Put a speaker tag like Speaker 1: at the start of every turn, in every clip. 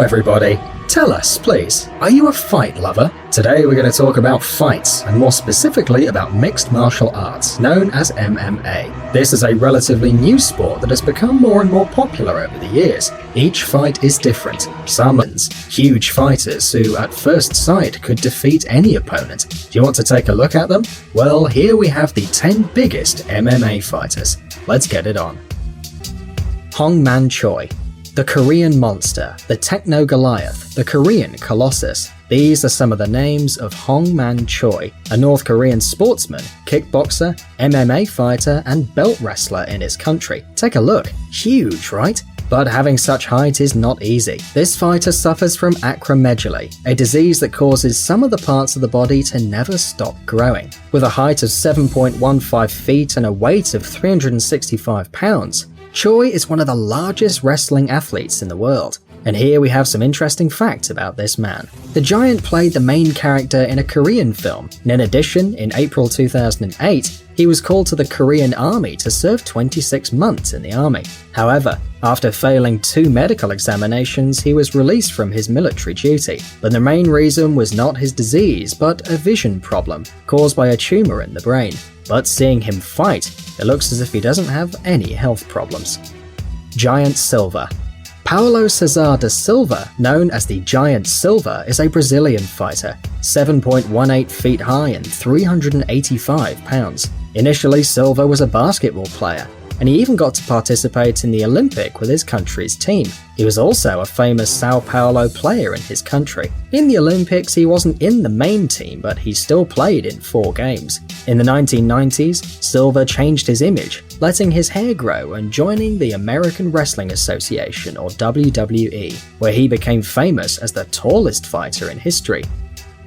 Speaker 1: So everybody, tell us, please, are you a fight lover? Today we're going to talk about fights, and more specifically about mixed martial arts, known as MMA. This is a relatively new sport that has become more and more popular over the years. Each fight is different. Some huge fighters who at first sight could defeat any opponent. Do you want to take a look at them? Well, here we have the 10 biggest MMA fighters. Let's get it on. Hong Man Choi. The Korean Monster, the Techno Goliath, the Korean Colossus. These are some of the names of Hong Man Choi, a North Korean sportsman, kickboxer, MMA fighter, and belt wrestler in his country. Take a look. Huge, right? But having such height is not easy. This fighter suffers from acromegaly, a disease that causes some of the parts of the body to never stop growing. With a height of 7.15 feet and a weight of 365 pounds, Choi is one of the largest wrestling athletes in the world. And here we have some interesting facts about this man. The giant played the main character in a Korean film, and in addition, in April 2008, he was called to the Korean army to serve 26 months in the army. However, after failing 2 medical examinations, he was released from his military duty. But the main reason was not his disease, but a vision problem caused by a tumor in the brain. But seeing him fight, it looks as if he doesn't have any health problems. Giant Silva. Paulo Cesar da Silva, known as the Giant Silva, is a Brazilian fighter, 7.18 feet high and 385 pounds. Initially, Silva was a basketball player, and he even got to participate in the Olympic with his country's team. He was also a famous Sao Paulo player in his country. In the Olympics, he wasn't in the main team, but he still played in 4 games. In the 1990s, Silva changed his image, letting his hair grow and joining the American Wrestling Association, or WWE, where he became famous as the tallest fighter in history.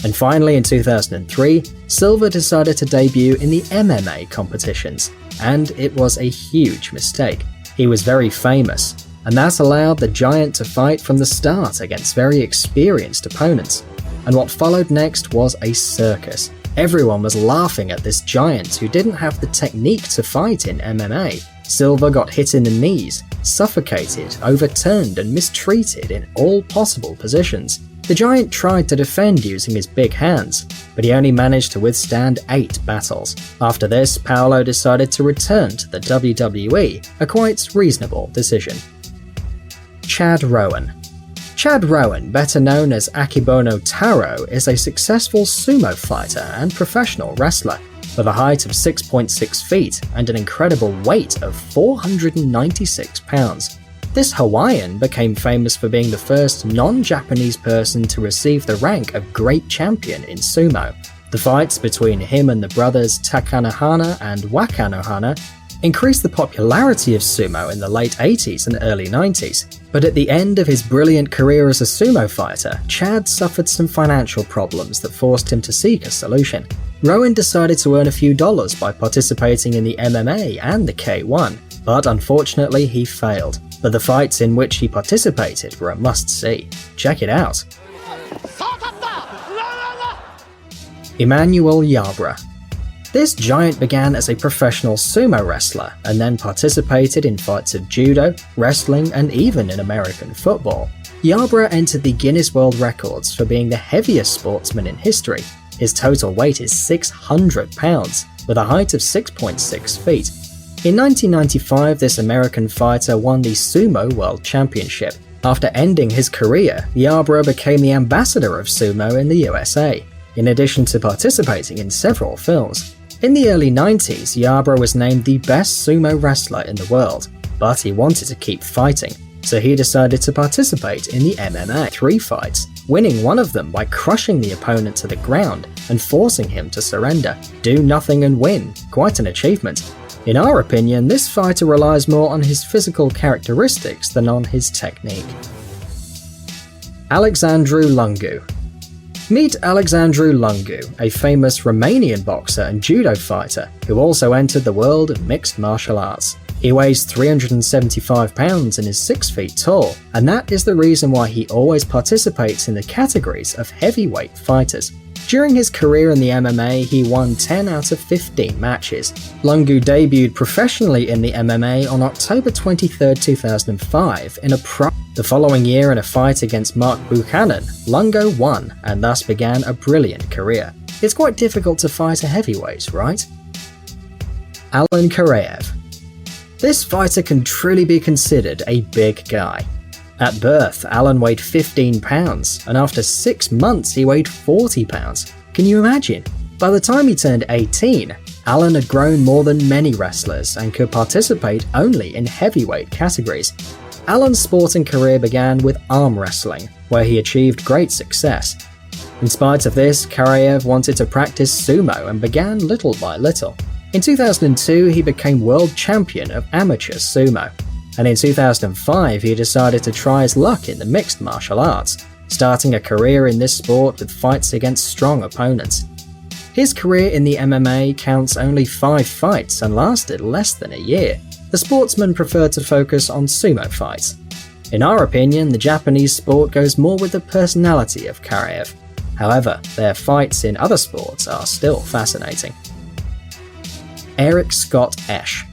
Speaker 1: And finally, in 2003, Silva decided to debut in the MMA competitions, and it was a huge mistake. He was very famous, and that allowed the giant to fight from the start against very experienced opponents. And what followed next was a circus. Everyone was laughing at this giant who didn't have the technique to fight in MMA. Silva got hit in the knees, suffocated, overturned, and mistreated in all possible positions. The giant tried to defend using his big hands, but he only managed to withstand 8 battles. After this, Paulo decided to return to the WWE, a quite reasonable decision. Chad Rowan. Chad Rowan, better known as Akebono Taro, is a successful sumo fighter and professional wrestler, with a height of 6.6 feet and an incredible weight of 496 pounds. This Hawaiian became famous for being the first non-Japanese person to receive the rank of Great Champion in sumo. The fights between him and the brothers Takanohana and Wakanohana increased the popularity of sumo in the late 80s and early 90s. But at the end of his brilliant career as a sumo fighter, Chad suffered some financial problems that forced him to seek a solution. Rowan decided to earn a few dollars by participating in the MMA and the K1, but unfortunately he failed. But the fights in which he participated were a must-see. Check it out. Emmanuel Yarbrough. This giant began as a professional sumo wrestler and then participated in fights of judo, wrestling, and even in American football. Yarbrough entered the Guinness World Records for being the heaviest sportsman in history. His total weight is 600 pounds, with a height of 6.6 feet. In 1995, this American fighter won the Sumo World Championship. After ending his career, Yarbrough became the ambassador of sumo in the USA, in addition to participating in several films. In the early 90s, Yarbrough was named the best sumo wrestler in the world, but he wanted to keep fighting, so he decided to participate in the MMA 3 fights, winning one of them by crushing the opponent to the ground and forcing him to surrender. Do nothing and win. Quite an achievement. In our opinion, this fighter relies more on his physical characteristics than on his technique. Alexandru Lungu. Meet Alexandru Lungu, a famous Romanian boxer and judo fighter who also entered the world of mixed martial arts. He weighs 375 pounds and is 6 feet tall, and that is the reason why he always participates in the categories of heavyweight fighters. During his career in the MMA, he won 10 out of 15 matches. Lungu debuted professionally in the MMA on October 23, 2005 in a The following year, in a fight against Mark Buchanan, Lungu won and thus began a brilliant career. It's quite difficult to fight a heavyweight, right? Alan Karayev. This fighter can truly be considered a big guy. At birth, Alan weighed 15 pounds, and after 6 months he weighed 40 pounds. Can you imagine? By the time he turned 18, Alan had grown more than many wrestlers and could participate only in heavyweight categories. Alan's sporting career began with arm wrestling, where he achieved great success. In spite of this, Karayev wanted to practice sumo and began little by little. In 2002, he became world champion of amateur sumo. And in 2005 he decided to try his luck in the mixed martial arts, starting a career in this sport with fights against strong opponents. His career in the MMA counts only 5 fights and lasted less than a year. The sportsman preferred to focus on sumo fights. In our opinion, the Japanese sport goes more with the personality of Karayev. However, their fights in other sports are still fascinating. Eric Scott Esch.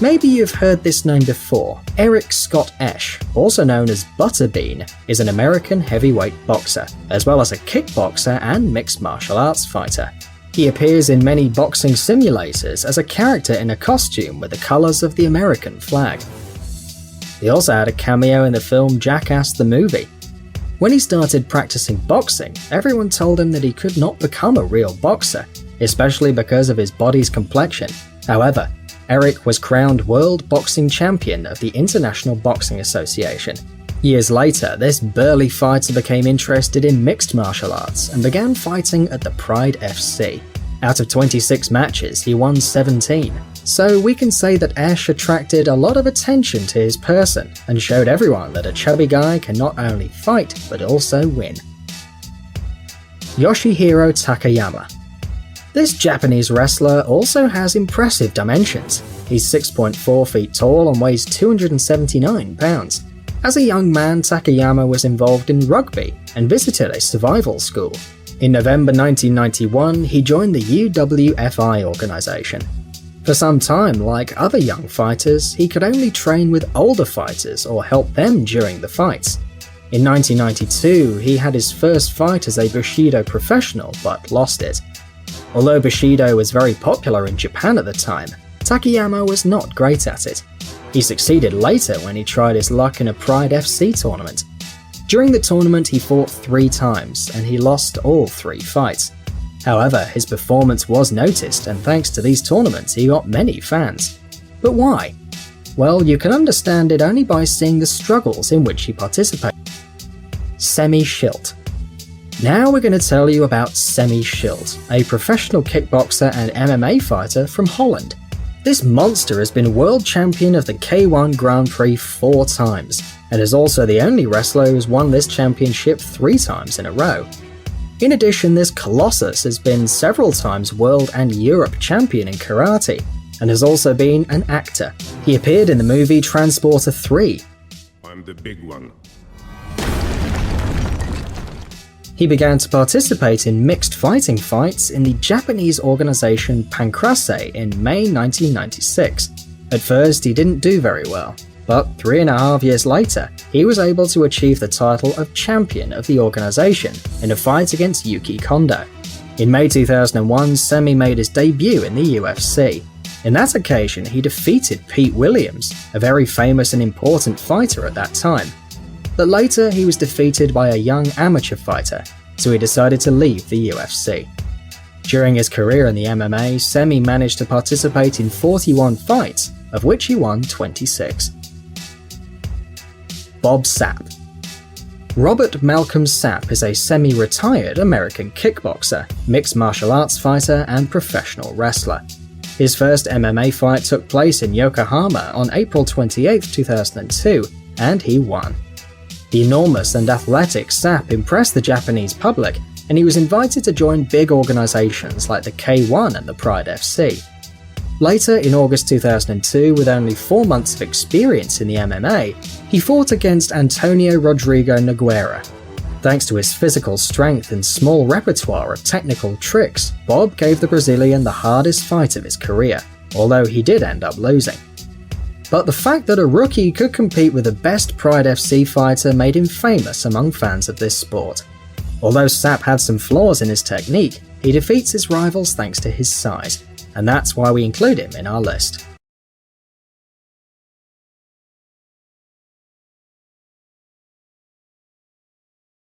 Speaker 1: Maybe you've heard this name before. Eric Scott Esch, also known as Butterbean, is an American heavyweight boxer, as well as a kickboxer and mixed martial arts fighter. He appears in many boxing simulators as a character in a costume with the colors of the American flag. He also had a cameo in the film Jackass the Movie. When he started practicing boxing, everyone told him that he could not become a real boxer, especially because of his body's complexion. However, Eric was crowned World Boxing Champion of the International Boxing Association. Years later, this burly fighter became interested in mixed martial arts and began fighting at the Pride FC. Out of 26 matches, he won 17. So we can say that Esch attracted a lot of attention to his person and showed everyone that a chubby guy can not only fight but also win. Yoshihiro Takayama. This Japanese wrestler also has impressive dimensions. He's 6.4 feet tall and weighs 279 pounds. As a young man, Takayama was involved in rugby and visited a survival school. In November 1991, he joined the UWFI organization. For some time, like other young fighters, he could only train with older fighters or help them during the fights. In 1992, he had his first fight as a Bushido professional but lost it. Although Bushido was very popular in Japan at the time, Takayama was not great at it. He succeeded later when he tried his luck in a Pride FC tournament. During the tournament he fought 3 times and he lost all 3 fights. However, his performance was noticed and thanks to these tournaments he got many fans. But why? Well, you can understand it only by seeing the struggles in which he participated. Semi Schilt. Now we're going to tell you about Semi Schilt, a professional kickboxer and MMA fighter from Holland. This monster has been world champion of the K1 Grand Prix 4 times, and is also the only wrestler who's won this championship 3 times in a row. In addition, this Colossus has been several times world and Europe champion in karate, and has also been an actor. He appeared in the movie Transporter 3.
Speaker 2: I'm the big one.
Speaker 1: He began to participate in mixed fighting fights in the Japanese organization Pancrase in May 1996. At first, he didn't do very well, but 3.5 years later, he was able to achieve the title of champion of the organization in a fight against Yuki Kondo. In May 2001, Semi made his debut in the UFC. In that occasion, he defeated Pete Williams, a very famous and important fighter at that time. But later he was defeated by a young amateur fighter, so he decided to leave the UFC. During his career in the MMA, Semi managed to participate in 41 fights, of which he won 26. Bob Sapp. Robert Malcolm Sapp is a semi-retired American kickboxer, mixed martial arts fighter, and professional wrestler. His first MMA fight took place in Yokohama on April 28, 2002, and he won. The enormous and athletic Sapp impressed the Japanese public, and he was invited to join big organizations like the K1 and the Pride FC. Later, in August 2002, with only 4 months of experience in the MMA, he fought against Antonio Rodrigo Nogueira. Thanks to his physical strength and small repertoire of technical tricks, Bob gave the Brazilian the hardest fight of his career, although he did end up losing. But the fact that a rookie could compete with the best Pride FC fighter made him famous among fans of this sport. Although Sapp had some flaws in his technique, he defeats his rivals thanks to his size, and that's why we include him in our list.